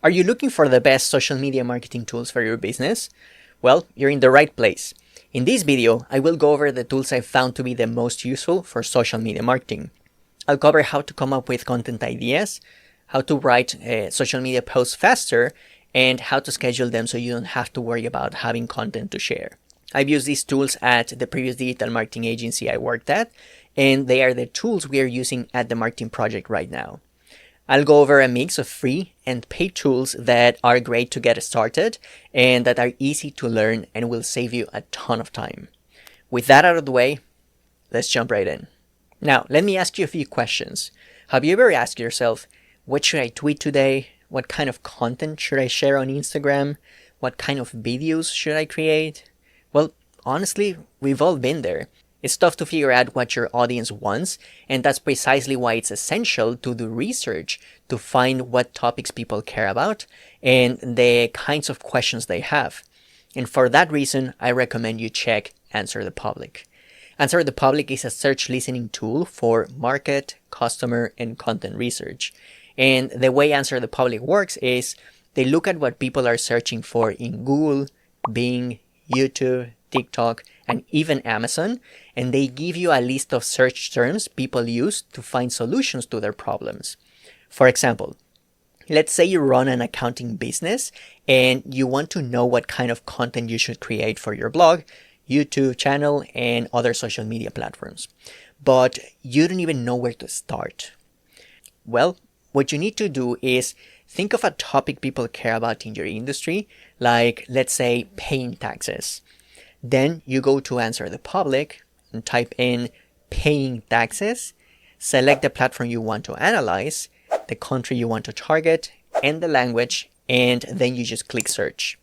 Are you looking for the best social media marketing tools for your business? Well, you're in the right place. In this video, I will go over the tools I found to be the most useful for social media marketing. I'll cover how to come up with content ideas, how to write social media posts faster, and how to schedule them so you don't have to worry about having content to share. I've used these tools at the previous digital marketing agency I worked at, and they are the tools we are using at the marketing project right now. I'll go over a mix of free and paid tools that are great to get started and that are easy to learn and will save you a ton of time. With that out of the way, let's jump right in. Now, let me ask you a few questions. Have you ever asked yourself, what should I tweet today? What kind of content should I share on Instagram? What kind of videos should I create? Well, honestly, we've all been there. It's tough to figure out what your audience wants, and that's precisely why it's essential to do research to find what topics people care about and the kinds of questions they have. And for that reason, I recommend you check Answer the Public. Answer the Public is a search listening tool for market, customer, and content research. And the way Answer the Public works is they look at what people are searching for in Google, Bing, YouTube, TikTok, and even Amazon, and they give you a list of search terms people use to find solutions to their problems. For example, let's say you run an accounting business and you want to know what kind of content you should create for your blog, YouTube channel, and other social media platforms, but you don't even know where to start. Well, what you need to do is think of a topic people care about in your industry, like let's say paying taxes. Then you go to Answer the Public and type in paying taxes, select the platform you want to analyze, the country you want to target, and the language, and then you just click search.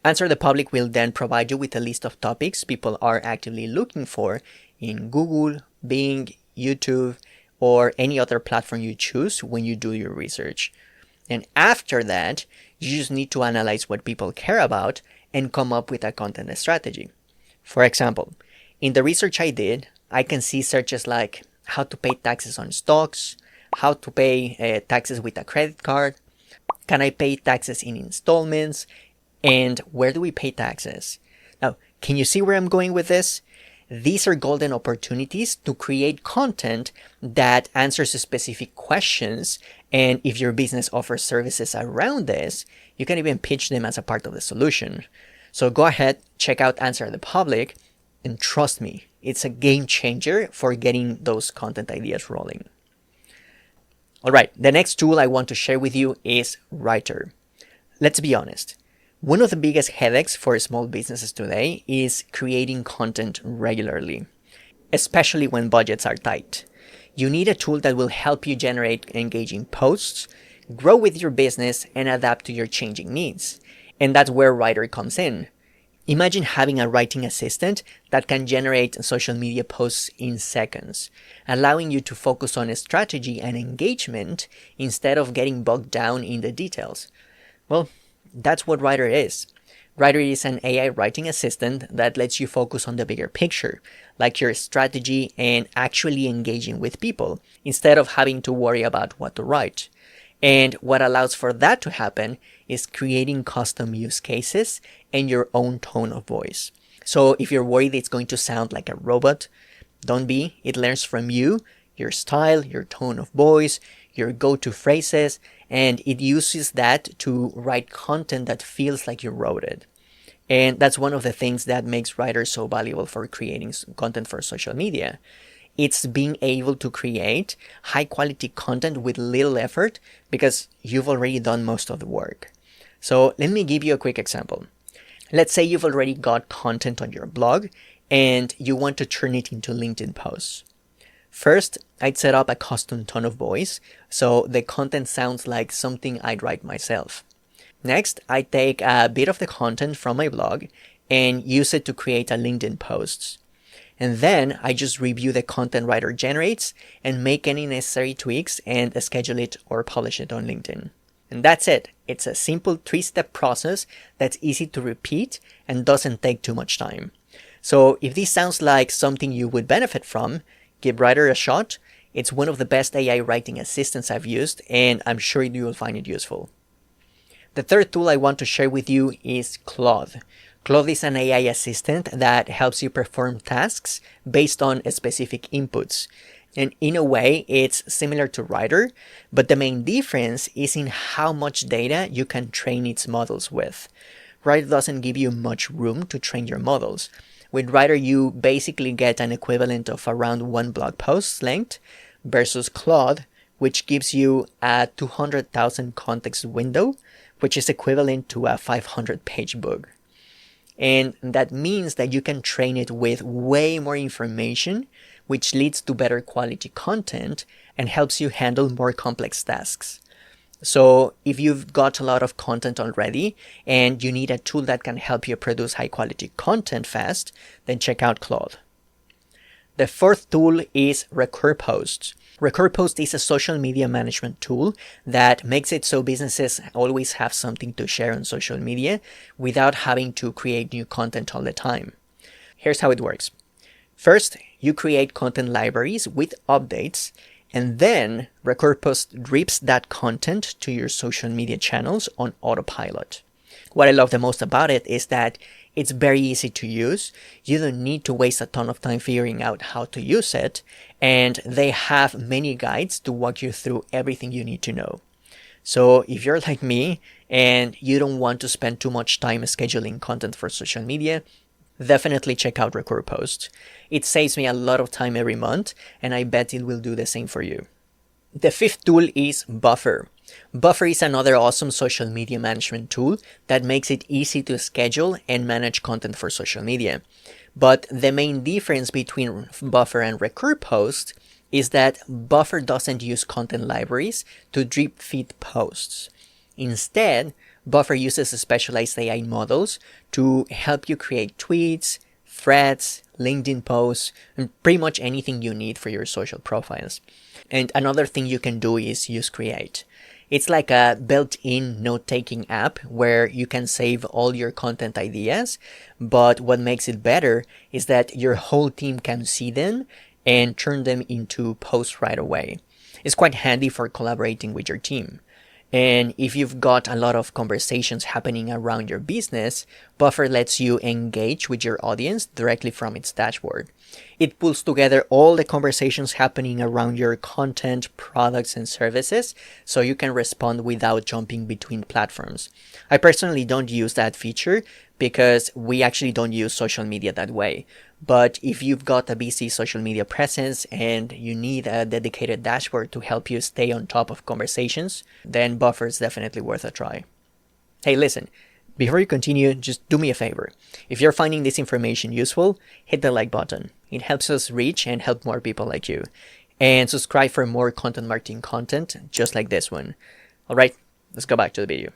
Answer the Public will then provide you with a list of topics people are actively looking for in Google, Bing, YouTube, or any other platform you choose when you do your research. And after that, you just need to analyze what people care about and come up with a content strategy. For example, in the research I did, I can see searches like how to pay taxes on stocks, how to pay taxes with a credit card, can I pay taxes in installments, and where do we pay taxes? Now, can you see where I'm going with this? These are golden opportunities to create content that answers specific questions, and if your business offers services around this, you can even pitch them as a part of the solution. So go ahead, check out Answer the Public, and trust me, it's a game changer for getting those content ideas rolling. All right, the next tool I want to share with you is Rytr. Let's be honest. One of the biggest headaches for small businesses today is creating content regularly, especially when budgets are tight. You need a tool that will help you generate engaging posts, grow with your business, and adapt to your changing needs. And that's where Rytr comes in. Imagine having a writing assistant that can generate social media posts in seconds, allowing you to focus on strategy and engagement instead of getting bogged down in the details. Well, that's what Rytr is. Rytr is an AI writing assistant that lets you focus on the bigger picture, like your strategy and actually engaging with people, instead of having to worry about what to write. And what allows for that to happen is creating custom use cases and your own tone of voice. So if you're worried it's going to sound like a robot, don't be. It learns from you, your style, your tone of voice, your go-to phrases, and it uses that to write content that feels like you wrote it. And that's one of the things that makes Rytr so valuable for creating content for social media. It's being able to create high quality content with little effort because you've already done most of the work. So let me give you a quick example. Let's say you've already got content on your blog and you want to turn it into LinkedIn posts. First, I'd set up a custom tone of voice so the content sounds like something I'd write myself. Next, I take a bit of the content from my blog and use it to create a LinkedIn post. And then I just review the content Rytr generates and make any necessary tweaks and schedule it or publish it on LinkedIn. And that's it. It's a simple 3-step process that's easy to repeat and doesn't take too much time. So if this sounds like something you would benefit from, give Rytr a shot. It's one of the best AI writing assistants I've used, and I'm sure you will find it useful. The third tool I want to share with you is Claude. Claude is an AI assistant that helps you perform tasks based on specific inputs. And in a way, it's similar to Rytr, but the main difference is in how much data you can train its models with. Rytr doesn't give you much room to train your models. With Rytr, you basically get an equivalent of around one blog post's length versus Claude, which gives you a 200,000 context window, which is equivalent to a 500-page book. And that means that you can train it with way more information, which leads to better quality content and helps you handle more complex tasks. So if you've got a lot of content already and you need a tool that can help you produce high quality content fast, then check out Claude. The fourth tool is Recurpost. Recurpost is a social media management tool that makes it so businesses always have something to share on social media without having to create new content all the time. Here's how it works. First, you create content libraries with updates, and then Recurpost drips that content to your social media channels on autopilot. What I love the most about it is that it's very easy to use. You don't need to waste a ton of time figuring out how to use it, and they have many guides to walk you through everything you need to know. So if you're like me and you don't want to spend too much time scheduling content for social media, definitely check out Recurpost. It saves me a lot of time every month, and I bet it will do the same for you. The fifth tool is Buffer. Buffer is another awesome social media management tool that makes it easy to schedule and manage content for social media. But the main difference between Buffer and Recurpost is that Buffer doesn't use content libraries to drip feed posts. Instead, Buffer uses specialized AI models to help you create tweets, threads, LinkedIn posts, and pretty much anything you need for your social profiles. And another thing you can do is use Create. It's like a built-in note-taking app where you can save all your content ideas, but what makes it better is that your whole team can see them and turn them into posts right away. It's quite handy for collaborating with your team. And if you've got a lot of conversations happening around your business, Buffer lets you engage with your audience directly from its dashboard. It pulls together all the conversations happening around your content, products, and services, so you can respond without jumping between platforms. I personally don't use that feature because we actually don't use social media that way. But if you've got a busy social media presence and you need a dedicated dashboard to help you stay on top of conversations, then Buffer is definitely worth a try. Hey, listen, before you continue, just do me a favor. If you're finding this information useful, hit the like button. It helps us reach and help more people like you. And subscribe for more content marketing content just like this one. All right, let's go back to the video.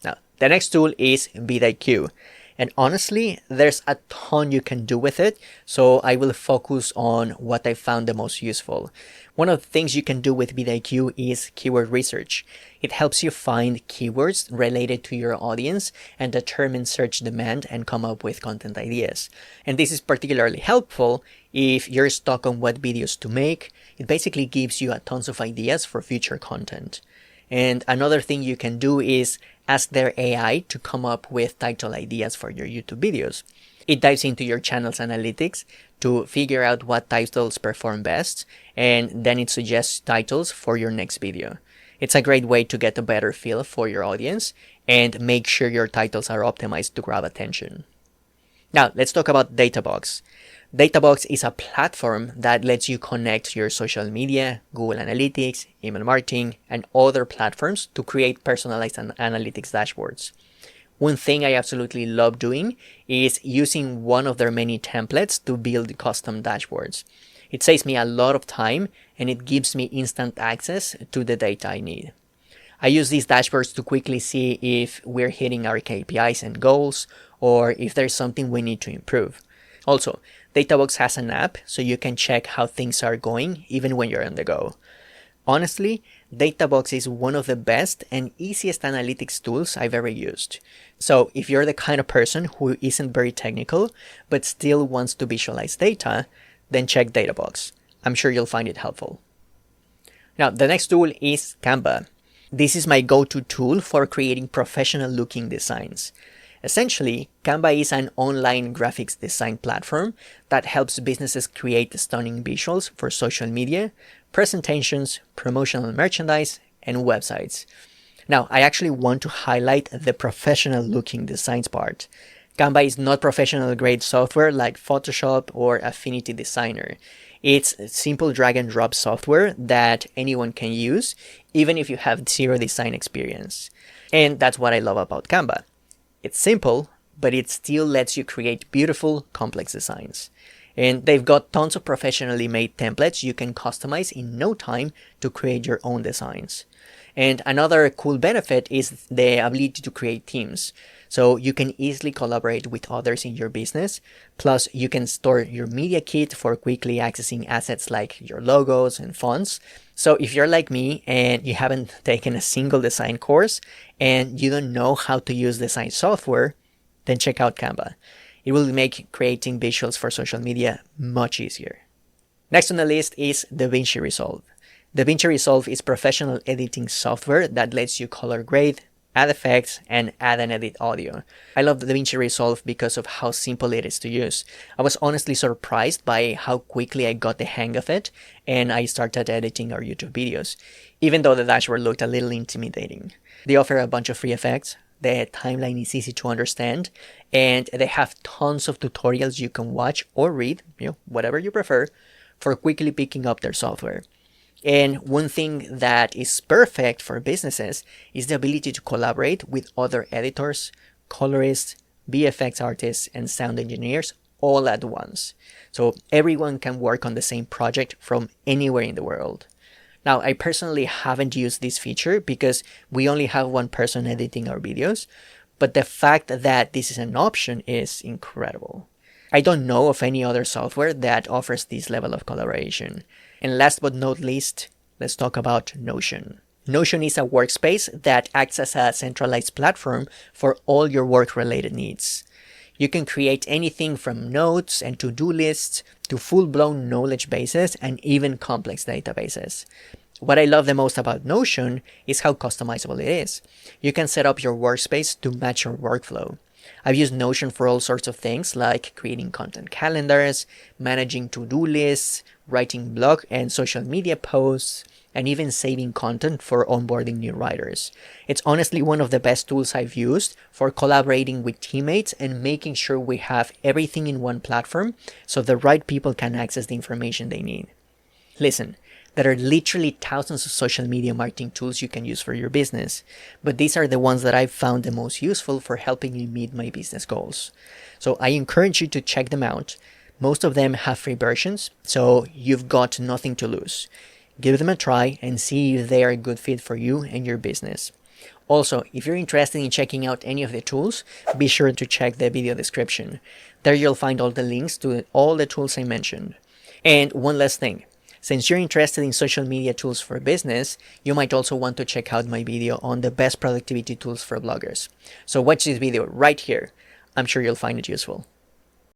Now, the next tool is VidIQ. And honestly, there's a ton you can do with it, so I will focus on what I found the most useful. One of the things you can do with VidIQ is keyword research. It helps you find keywords related to your audience and determine search demand and come up with content ideas. And this is particularly helpful if you're stuck on what videos to make. It basically gives you tons of ideas for future content. And another thing you can do is ask their AI to come up with title ideas for your YouTube videos. It dives into your channel's analytics to figure out what titles perform best, and then it suggests titles for your next video. It's a great way to get a better feel for your audience and make sure your titles are optimized to grab attention. Now, let's talk about Databox. Databox is a platform that lets you connect your social media, Google Analytics, email marketing, and other platforms to create personalized analytics dashboards. One thing I absolutely love doing is using one of their many templates to build custom dashboards. It saves me a lot of time and it gives me instant access to the data I need. I use these dashboards to quickly see if we're hitting our KPIs and goals or if there's something we need to improve. Also, Databox has an app so you can check how things are going even when you're on the go. Honestly, Databox is one of the best and easiest analytics tools I've ever used. So if you're the kind of person who isn't very technical but still wants to visualize data, then check Databox. I'm sure you'll find it helpful. Now, the next tool is Canva. This is my go-to tool for creating professional looking designs. Essentially, Canva is an online graphics design platform that helps businesses create stunning visuals for social media, presentations, promotional merchandise, and websites. Now, I actually want to highlight the professional looking designs part. Canva is not professional grade software like Photoshop or Affinity Designer. It's simple drag and drop software that anyone can use, even if you have zero design experience. And that's what I love about Canva. It's simple, but it still lets you create beautiful, complex designs. And they've got tons of professionally made templates you can customize in no time to create your own designs. And another cool benefit is the ability to create teams. So you can easily collaborate with others in your business. Plus, you can store your media kit for quickly accessing assets like your logos and fonts. So if you're like me and you haven't taken a single design course and you don't know how to use design software, then check out Canva. It will make creating visuals for social media much easier. Next on the list is DaVinci Resolve. DaVinci Resolve is professional editing software that lets you color grade, add effects, and add and edit audio. I love DaVinci Resolve because of how simple it is to use. I was honestly surprised by how quickly I got the hang of it, and I started editing our YouTube videos, even though the dashboard looked a little intimidating. They offer a bunch of free effects, the timeline is easy to understand, and they have tons of tutorials you can watch or read, whatever you prefer, for quickly picking up their software. And one thing that is perfect for businesses is the ability to collaborate with other editors, colorists, VFX artists, and sound engineers all at once. So everyone can work on the same project from anywhere in the world. Now, I personally haven't used this feature because we only have one person editing our videos, but the fact that this is an option is incredible. I don't know of any other software that offers this level of collaboration. And last but not least, let's talk about Notion. Notion is a workspace that acts as a centralized platform for all your work-related needs. You can create anything from notes and to-do lists to full-blown knowledge bases and even complex databases. What I love the most about Notion is how customizable it is. You can set up your workspace to match your workflow. I've used Notion for all sorts of things like creating content calendars, managing to-do lists, writing blog and social media posts, and even saving content for onboarding new writers. It's honestly one of the best tools I've used for collaborating with teammates and making sure we have everything in one platform so the right people can access the information they need. Listen, there are literally thousands of social media marketing tools you can use for your business, but these are the ones that I've found the most useful for helping me meet my business goals. So I encourage you to check them out. Most of them have free versions, so you've got nothing to lose. Give them a try and see if they are a good fit for you and your business. Also, if you're interested in checking out any of the tools, be sure to check the video description. There you'll find all the links to all the tools I mentioned. And one last thing. Since you're interested in social media tools for business, you might also want to check out my video on the best productivity tools for bloggers. So watch this video right here. I'm sure you'll find it useful.